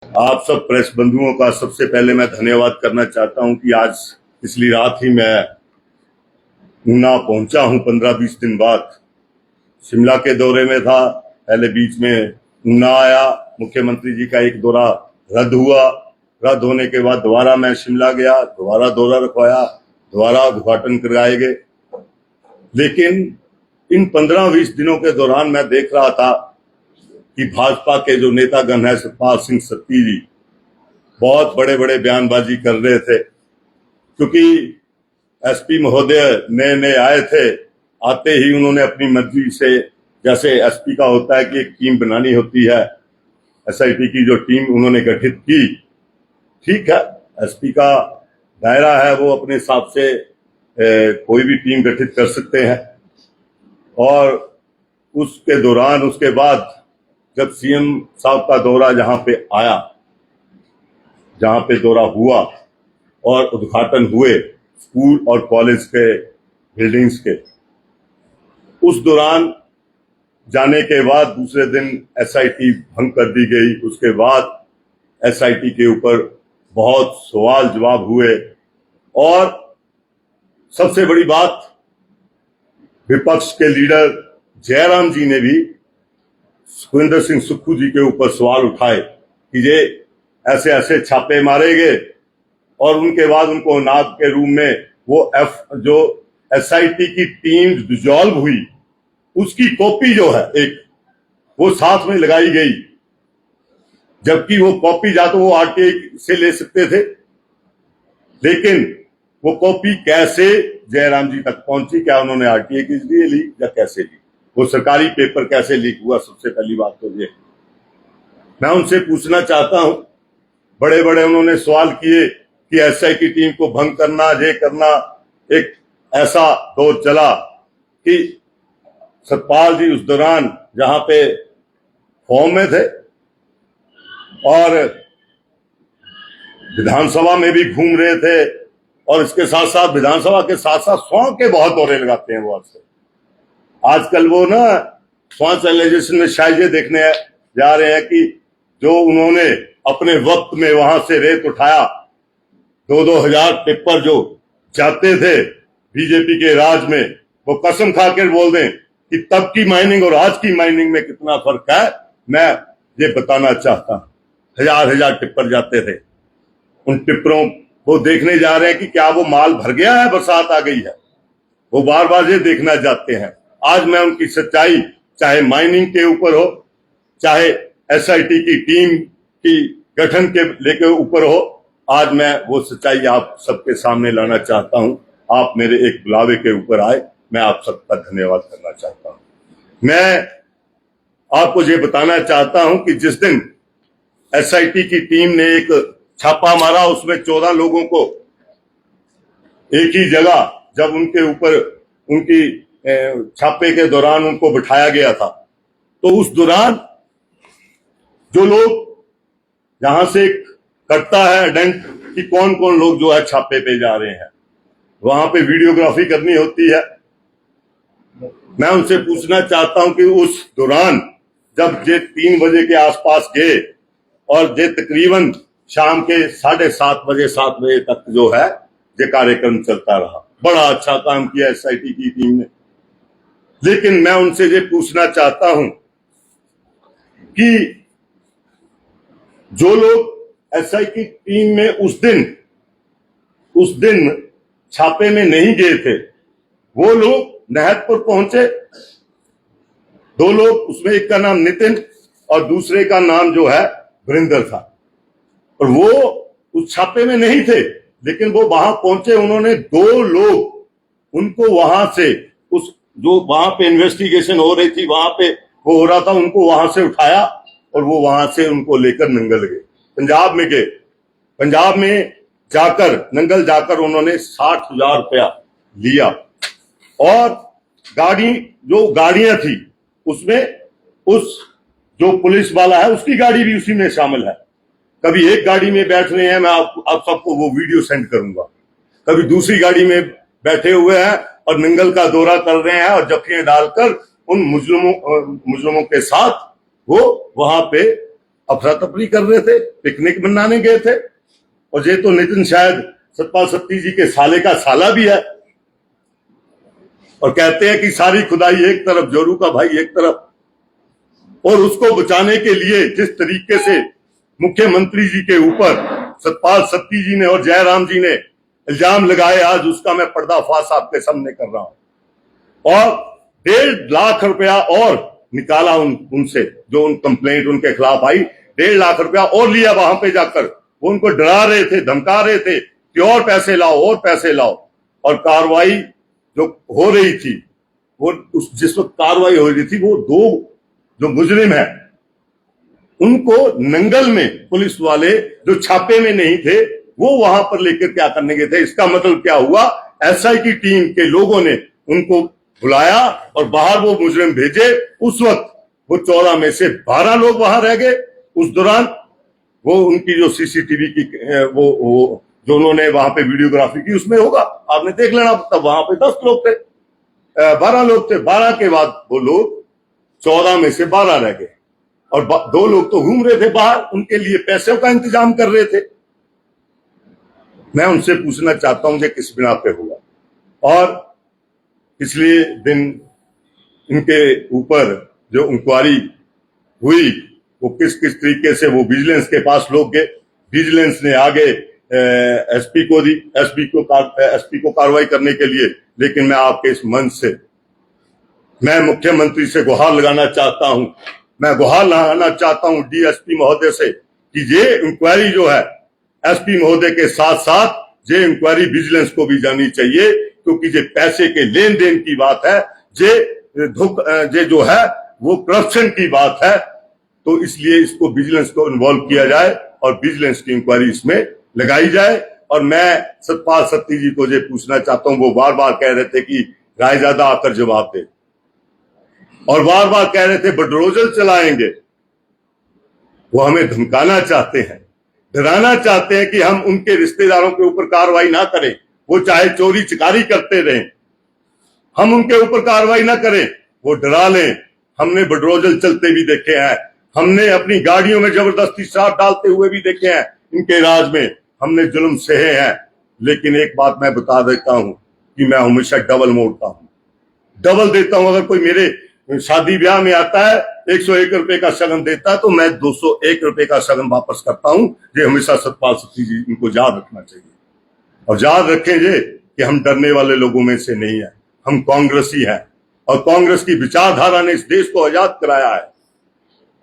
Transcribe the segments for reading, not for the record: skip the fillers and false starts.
आप सब प्रेस बंधुओं का सबसे पहले मैं धन्यवाद करना चाहता हूं कि आज पिछली रात ही मैं ऊना पहुंचा हूं। 15-20 दिन बाद शिमला के दौरे में था, पहले बीच में ऊना आया, मुख्यमंत्री जी का एक दौरा रद्द हुआ। रद्द होने के बाद दोबारा मैं शिमला गया, दोबारा दौरा रखवाया, दोबारा उद्घाटन कराए गए। लेकिन इन 15-20 दिनों के दौरान मैं देख रहा था कि भाजपा के जो नेतागण है, सतपाल सिंह सत्ती जी, बहुत बड़े बड़े बयानबाजी कर रहे थे, क्योंकि एसपी महोदय नए नए आए थे। आते ही उन्होंने अपनी मर्जी से, जैसे एसपी का होता है कि एक टीम बनानी होती है, एसआईटी की जो टीम उन्होंने गठित की, ठीक है, एसपी का दायरा है, वो अपने हिसाब से कोई भी टीम गठित कर सकते हैं। और उसके दौरान, उसके बाद जब सीएम साहब का दौरा जहां पे आया, जहां पे दौरा हुआ और उद्घाटन हुए स्कूल और कॉलेज के बिल्डिंग्स के, उस दौरान जाने के बाद दूसरे दिन एसआईटी भंग कर दी गई। उसके बाद एसआईटी के ऊपर बहुत सवाल जवाब हुए और सबसे बड़ी बात, विपक्ष के लीडर जयराम जी ने भी सुखविंदर सिंह सुक्खू जी के ऊपर सवाल उठाए कि ये ऐसे ऐसे छापे मारे गए, और उनके बाद उनको नाग के रूम में वो जो एसआईटी की टीम डिसॉल्व हुई, उसकी कॉपी जो है एक, वो साथ में लगाई गई, जबकि वो कॉपी या तो वो आरटीआई से ले सकते थे, लेकिन वो कॉपी कैसे जयराम जी तक पहुंची? क्या उन्होंने आरटीआई के जरिए ली या कैसे ली? वो सरकारी पेपर कैसे लीक हुआ? सबसे पहली बात तो ये मैं उनसे पूछना चाहता हूं। बड़े बड़े उन्होंने सवाल किए कि एसआईटी टीम को भंग करना, ये करना। एक ऐसा दौर चला कि सतपाल जी उस दौरान जहां पे फॉर्म में थे और विधानसभा में भी घूम रहे थे, और इसके साथ साथ विधानसभा के साथ साथ स्वां के बहुत दौरे लगाते हैं वो। आजकल वो ना स्वां चैनलाइजेशन में शायद ये देखने जा रहे हैं कि जो उन्होंने अपने वक्त में वहां से रेत उठाया, 2-2 हजार टिप्पर जो जाते थे बीजेपी के राज में, वो कसम खाकर बोल दें कि तब की माइनिंग और आज की माइनिंग में कितना फर्क है, मैं ये बताना चाहता हूं। 1000 टिप्पर जाते थे। उन टिप्परों को देखने जा रहे हैं कि क्या वो माल भर गया है, बरसात आ गई है, वो बार बार ये देखना चाहते हैं। आज मैं उनकी सच्चाई, चाहे माइनिंग के ऊपर हो, चाहे एसआईटी की टीम की गठन के लेके ऊपर हो, आज मैं वो सच्चाई आप सबके सामने लाना चाहता हूं। आप मेरे एक बुलावे के ऊपर आए, मैं आप सबका धन्यवाद करना चाहता हूं। मैं आपको ये बताना चाहता हूं कि जिस दिन एसआईटी की टीम ने एक छापा मारा, उसमें 14 लोगों को एक ही जगह, जब उनके ऊपर उनकी छापे के दौरान उनको बिठाया गया था, तो उस दौरान जो लोग यहां से करता है आइडेंट कि कौन कौन लोग जो है छापे पे जा रहे हैं, वहां पे वीडियोग्राफी करनी होती है। मैं उनसे पूछना चाहता हूं कि उस दौरान जब ये 3 बजे के आसपास गए और ये तकरीबन शाम के 7:30 बजे 7 बजे तक जो है ये कार्यक्रम चलता रहा। बड़ा अच्छा काम किया एसआईटी की टीम ने। लेकिन मैं उनसे ये पूछना चाहता हूं कि जो लोग एसआईटी की टीम में उस दिन छापे में नहीं गए थे, वो लोग नहतपुर पहुंचे। 2 लोग, उसमें एक का नाम नितिन और दूसरे का नाम जो है वरिंदर था, और वो उस छापे में नहीं थे, लेकिन वो वहां पहुंचे। उन्होंने 2 लोग उनको वहां से, उस जो वहां पे इन्वेस्टिगेशन हो रही थी, वहां पे वो हो रहा था, उनको वहां से उठाया और वो वहां से उनको लेकर नंगल गए, पंजाब में गए। पंजाब में जाकर, नंगल जाकर उन्होंने 60,000 रुपया लिया, और जो गाड़ियां थी उसमें उस जो पुलिस वाला है उसकी गाड़ी भी उसी में शामिल है। कभी एक गाड़ी में बैठ रहे हैं, मैं आप सबको वो वीडियो सेंड करूंगा, कभी दूसरी गाड़ी में बैठे हुए हैं और नंगल का दौरा कर रहे हैं, और जख्तियां डालकर उन मुजरिमों के साथ वो वहां पे अफरा तफरी कर रहे थे, पिकनिक मनाने गए थे। और ये तो नितिन शायद सतपाल सत्ती जी के साले का साला भी है, और कहते हैं कि सारी खुदाई एक तरफ, जोरू का भाई एक तरफ। और उसको बचाने के लिए जिस तरीके से मुख्यमंत्री जी के ऊपर सतपाल सत्ती जी ने और जयराम जी ने इल्जाम लगाए, आज उसका मैं पर्दाफाश आपके सामने कर रहा हूं। और 1.5 लाख रुपया और निकाला उनसे, जो उन कंप्लेंट उनके खिलाफ आई, 1.5 लाख रुपया और लिया वहां पे जाकर। वो उनको डरा रहे थे, धमका रहे थे कि और पैसे लाओ और पैसे लाओ। और कार्रवाई जो हो रही थी, वो जिस वक्त कार्रवाई हो रही थी, वो 2 जो मुजरिम है उनको नंगल में पुलिस वाले जो छापे में नहीं थे, वो वहां पर लेकर क्या करने गए थे। इसका मतलब क्या हुआ, एसआई की टीम के लोगों ने उनको बुलाया और बाहर वो मुजरिम भेजे। उस वक्त वो 14 में से 12 लोग वहां रह गए। उस दौरान वो उनकी जो सीसीटीवी की वो जो उन्होंने वहां पे वीडियोग्राफी की, उसमें होगा, आपने देख लेना। तब वहां पे 10 लोग थे, 12 लोग थे। 12 के बाद वो लोग 14 में से 12 रह गए, और 2 लोग तो घूम रहे थे बाहर, उनके लिए पैसों का इंतजाम कर रहे थे। मैं उनसे पूछना चाहता हूं कि किस बिना पे हुआ, और पिछले दिन इनके ऊपर जो इंक्वायरी हुई, वो किस किस तरीके से वो विजिलेंस के पास लोग गए, विजिलेंस ने आगे एसपी को कार्रवाई करने के लिए। लेकिन मैं आपके इस मंच से मैं मुख्यमंत्री से गुहार लगाना चाहता हूं, मैं गुहार लगाना चाहता हूं डीएसपी महोदय से कि ये इंक्वायरी जो है एसपी महोदय के साथ साथ ये इंक्वायरी विजिलेंस को भी जानी चाहिए, क्योंकि ये पैसे के लेन देन की बात है, ये जो है वो करप्शन की बात है। तो इसलिए इसको विजिलेंस को इन्वॉल्व किया जाए और विजिलेंस की इंक्वायरी इसमें लगाई जाए। और मैं सतपाल सत्ती जी को ये पूछना चाहता हूं, वो बार बार कह रहे थे कि रायजादा आकर जवाब दे, और बार बार कह रहे थे बडरोजल चलाएंगे। वो हमें धमकाना चाहते हैं, डराना चाहते हैं कि हम उनके रिश्तेदारों के ऊपर कार्रवाई ना करें, वो चाहे चोरी चिकारी करते रहें, हम उनके ऊपर कार्रवाई ना करें, वो डरा लें। हमने बडरोजल चलते भी देखे हैं, हमने अपनी गाड़ियों में जबरदस्ती शराब डालते हुए भी देखे हैं, इनके राज में हमने जुल्म सहे हैं। लेकिन एक बात मैं बता देता हूं कि मैं हमेशा डबल मोड़ता हूं, डबल देता हूं। अगर कोई मेरे शादी ब्याह में आता है, 101 रुपए का शगन देता है, तो मैं 201 रुपए का शगन वापस करता हूं। ये हमेशा सतपाल सत्ती जी इनको याद रखना चाहिए, और याद रखें ये कि हम डरने वाले लोगों में से नहीं है, हम कांग्रेसी हैं, और कांग्रेस की विचारधारा ने इस देश को आजाद कराया है।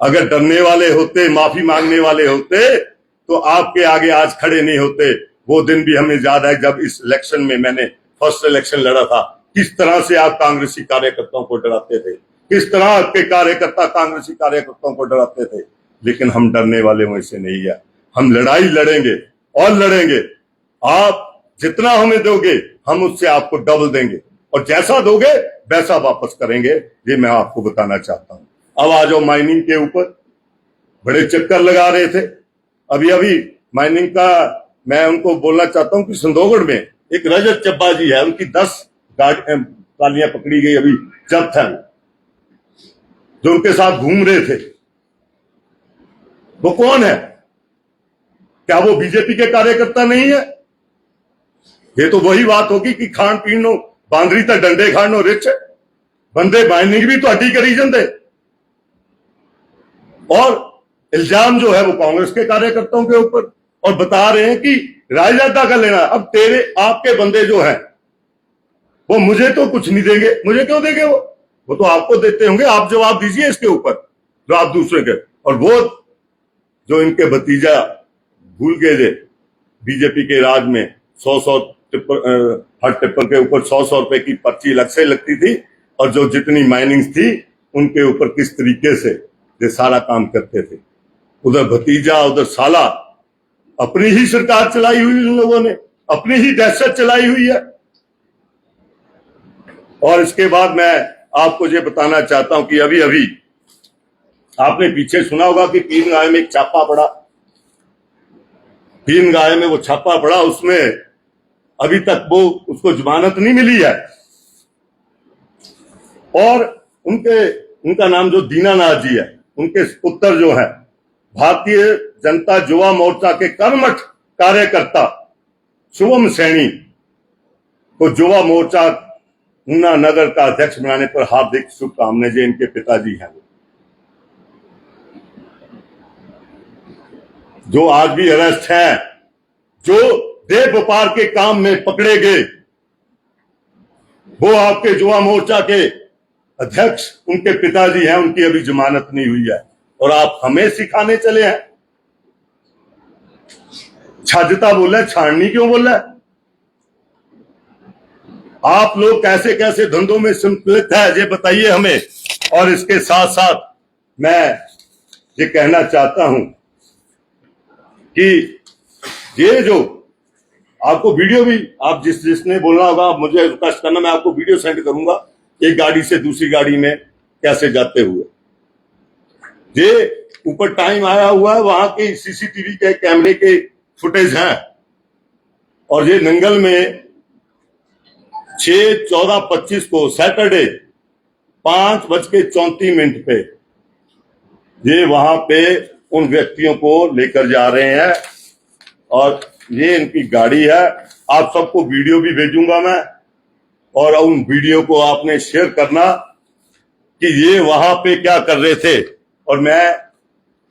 अगर डरने वाले होते, माफी मांगने वाले होते, तो आपके आगे आज खड़े नहीं होते। वो दिन भी हमें याद है जब इस इलेक्शन में मैंने फर्स्ट इलेक्शन लड़ा था, किस तरह से आप कांग्रेसी कार्यकर्ताओं को डराते थे, किस तरह आपके कार्यकर्ता कांग्रेसी कार्यकर्ताओं को डराते थे। लेकिन हम डरने वाले में से नहीं है, हम लड़ाई लड़ेंगे और लड़ेंगे। आप जितना हमें दोगे, हम उससे आपको डबल देंगे, और जैसा दोगे वैसा वापस करेंगे। ये मैं आपको बताना चाहता हूं। अब आ जाओ माइनिंग के ऊपर। बड़े चक्कर लगा रहे थे अभी माइनिंग का। मैं उनको बोलना चाहता हूं कि संदोगढ़ में एक रजत चब्बा जी है, उनकी 10 गालियां पकड़ी गई, अभी जब्त है, जो उनके साथ घूम रहे थे। वो कौन है? क्या वो बीजेपी के कार्यकर्ता नहीं है? ये तो वही बात होगी कि खान पीनो बांदरी तक डंडे खानो रिच बंदे माइनिंग भी तो अड्डी करी जंदे। और इल्जाम जो है वो कांग्रेस के कार्यकर्ताओं के ऊपर, और बता रहे हैं कि रायजादा का लेना। अब तेरे आपके बंदे जो हैं वो मुझे तो कुछ नहीं देंगे, मुझे क्यों देंगे? वो तो आपको देते होंगे, आप जवाब दीजिए इसके ऊपर जो आप दूसरे के। और वो जो इनके भतीजा भूल गए थे, बीजेपी के राज में 100 हर टिप्पर के ऊपर 100 रुपए की पर्ची अलग से लगती थी, और जो जितनी माइनिंग थी उनके ऊपर किस तरीके से ये सारा काम करते थे। उधर भतीजा उधर साला, अपनी ही सरकार चलाई हुई उन लोगों ने, अपनी ही दहशत चलाई हुई है। और इसके बाद मैं आपको ये बताना चाहता हूं कि अभी आपने पीछे सुना होगा कि पीन गाय में एक छापा पड़ा, पीन गाय में वो छापा पड़ा, उसमें अभी तक वो उसको जमानत नहीं मिली है। और उनका नाम जो दीनानाथ जी है, उनके पुत्र जो है भारतीय जनता युवा मोर्चा के कर्मठ कार्यकर्ता शुभम सैनी को युवा मोर्चा ऊना नगर का अध्यक्ष बनाने पर हार्दिक शुभकामनाएं। जो इनके पिताजी हैं, जो आज भी अरेस्ट हैं, जो देह व्यापार के काम में पकड़े गए, वो आपके युवा मोर्चा के अध्यक्ष उनके पिताजी हैं। उनकी अभी जमानत नहीं हुई है और आप हमें सिखाने चले हैं। छाजता बोला, छाड़नी क्यों बोला? आप लोग कैसे कैसे धंधों में संलिप्त है, ये बताइए हमें। और इसके साथ साथ मैं ये कहना चाहता हूं कि ये जो आपको वीडियो भी, आप जिसने बोलना होगा मुझे रिक्वेस्ट करना, मैं आपको वीडियो सेंड करूंगा एक गाड़ी से दूसरी गाड़ी में कैसे जाते हुए। ये ऊपर टाइम आया हुआ है, वहां के सीसीटीवी के कैमरे के फुटेज हैं। और ये नंगल में 6/14/25 को सैटरडे 5:34 पे ये वहां पे उन व्यक्तियों को लेकर जा रहे हैं और ये इनकी गाड़ी है। आप सबको वीडियो भी भेजूंगा मैं, और उन वीडियो को आपने शेयर करना कि ये वहां पे क्या कर रहे थे। और मैं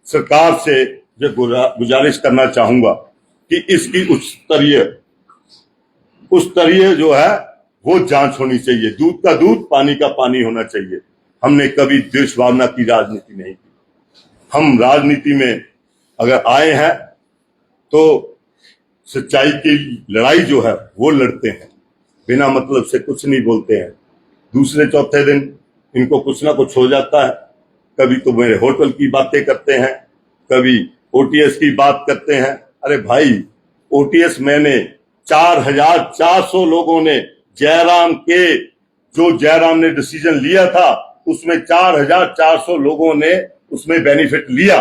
सरकार से जो गुजारिश करना चाहूंगा कि इसकी उच्च स्तरीय जो है वो जांच होनी चाहिए। दूध का दूध, पानी का पानी होना चाहिए। हमने कभी द्वेष भावना की राजनीति नहीं की। हम राजनीति में अगर आए हैं तो सच्चाई की लड़ाई जो है वो लड़ते हैं, बिना मतलब से कुछ नहीं बोलते हैं। दूसरे चौथे दिन इनको कुछ ना कुछ हो जाता है। कभी तो मेरे होटल की बातें करते हैं, कभी ओटीएस की बात करते हैं। अरे भाई, ओटीएस मैंने 4,400 लोगों ने जयराम ने डिसीजन लिया था, उसमें 4,400 लोगों ने उसमें बेनिफिट लिया।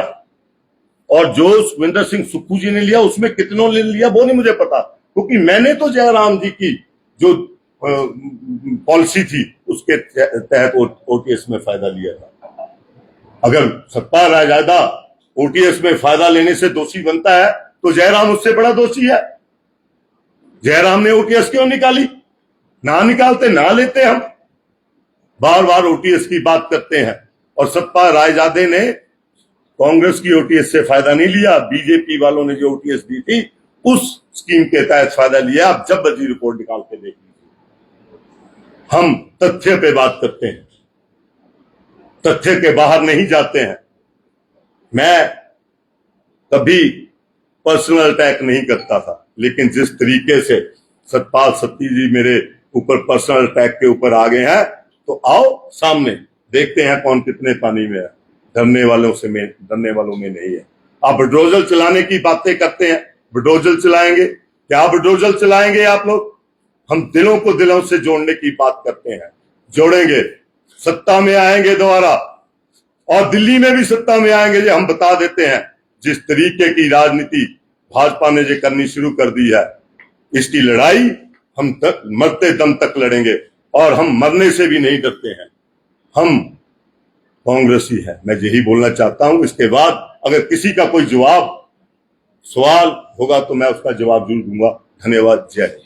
और जो सुखविंदर सिंह सुक्खू जी ने लिया, उसमें कितनों ने लिया वो नहीं मुझे पता, क्योंकि मैंने तो जयराम जी की जो पॉलिसी थी उसके तहत ओटीएस में फायदा लिया था। अगर सत्ता रायजादा ओटीएस में फायदा लेने से दोषी बनता है तो जयराम उससे बड़ा दोषी है। जयराम ने ओटीएस क्यों निकाली? ना निकालते, ना लेते। हम बार बार ओटीएस की बात करते हैं और सत्ता रायजादे ने कांग्रेस की ओटीएस से फायदा नहीं लिया। बीजेपी वालों ने जो ओटीएस दी थी उस स्कीम के तहत फायदा लिया। आप जब बजी रिपोर्ट निकाल के देख लीजिए। हम तथ्य पे बात करते हैं, तथ्य के बाहर नहीं जाते हैं। मैं कभी पर्सनल अटैक नहीं करता था, लेकिन जिस तरीके से सतपाल सत्ती जी मेरे ऊपर पर्सनल अटैक के ऊपर आ गए हैं, तो आओ सामने देखते हैं कौन कितने पानी में है। डरने वालों में नहीं है। आप बुलडोजर चलाने की बातें करते हैं, बुलडोजर चलाएंगे क्या? बुलडोजर चलाएंगे आप लोग? हम दिलों को दिलों से जोड़ने की बात करते हैं, जोड़ेंगे। सत्ता में आएंगे दोबारा, और दिल्ली में भी सत्ता में आएंगे। ये हम बता देते हैं, जिस तरीके की राजनीति भाजपा ने जो करनी शुरू कर दी है, इसकी लड़ाई हम तक मरते दम तक लड़ेंगे। और हम मरने से भी नहीं डरते हैं। हम कांग्रेसी है, मैं यही बोलना चाहता हूं। इसके बाद अगर किसी का कोई सवाल होगा तो मैं उसका जवाब जरूर दूंगा। धन्यवाद। जय हिंद।